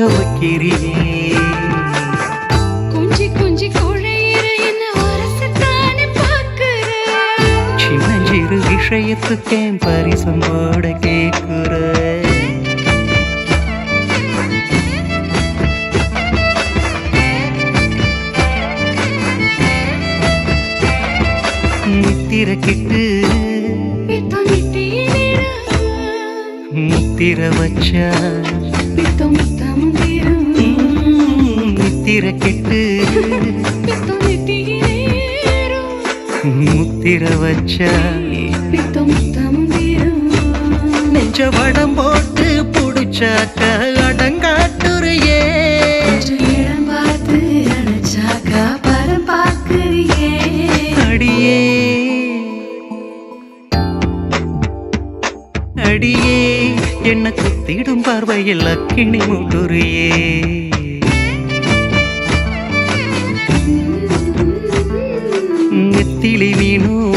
வைக்கிறியே கொஞ்சி கொஞ்சி குழையிற என்ன அரசத்தானே பார்க்கிற சின்னஞ்சிறு விஷயத்துக்கேன் பரிசம் போட கேட்குற நித்திர கிட்டு முத்திர வச்சா நித்திர கிட்டு முத்திர வச்சா நெஞ்ச வடம் போட்டு புடிச்சாக்க அடங்காட்டுறியே அடியே அடியே என்ன குத்திடும் பார்வையில் அக்கினி மூட்டுறியே நெத்திலி மீனும்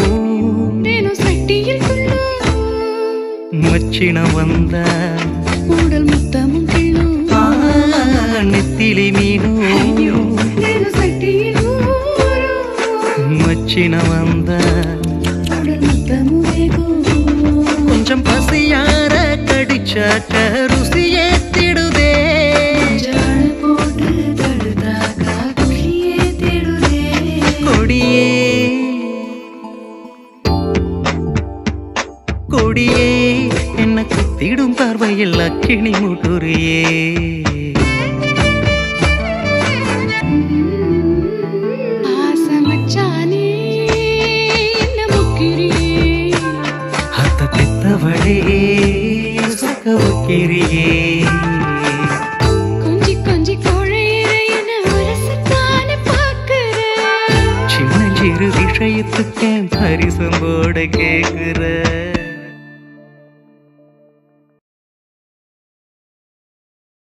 சட்டியில் மச்சின வந்த உடல் முத்தமும் கிள்ளும் நெத்திலி மீனும் சட்டியில் மச்சின வந்த உடல் முத்தமும் வேகும் கொஞ்சம் பசியார கடிச்சாக்க ருசியே திடுதே போட்டு தடுத்தாக்கா குஷியே தேடுதே கொடியே கொடியே என்ன குத்திடும் பார்வையில் அக்கினி மூட்டுறியே ஆசமச்சானே என்ன முக்கிரியே அத்த பெத்தவளே சொக்க வைக்கிறியே கொஞ்சி கொஞ்சி குழையிற என்ன அரசத்தானே பார்க்கிற சின்னஞ்சிறு விஷயத்துக்கேன் பரிசம் போட கேட்குற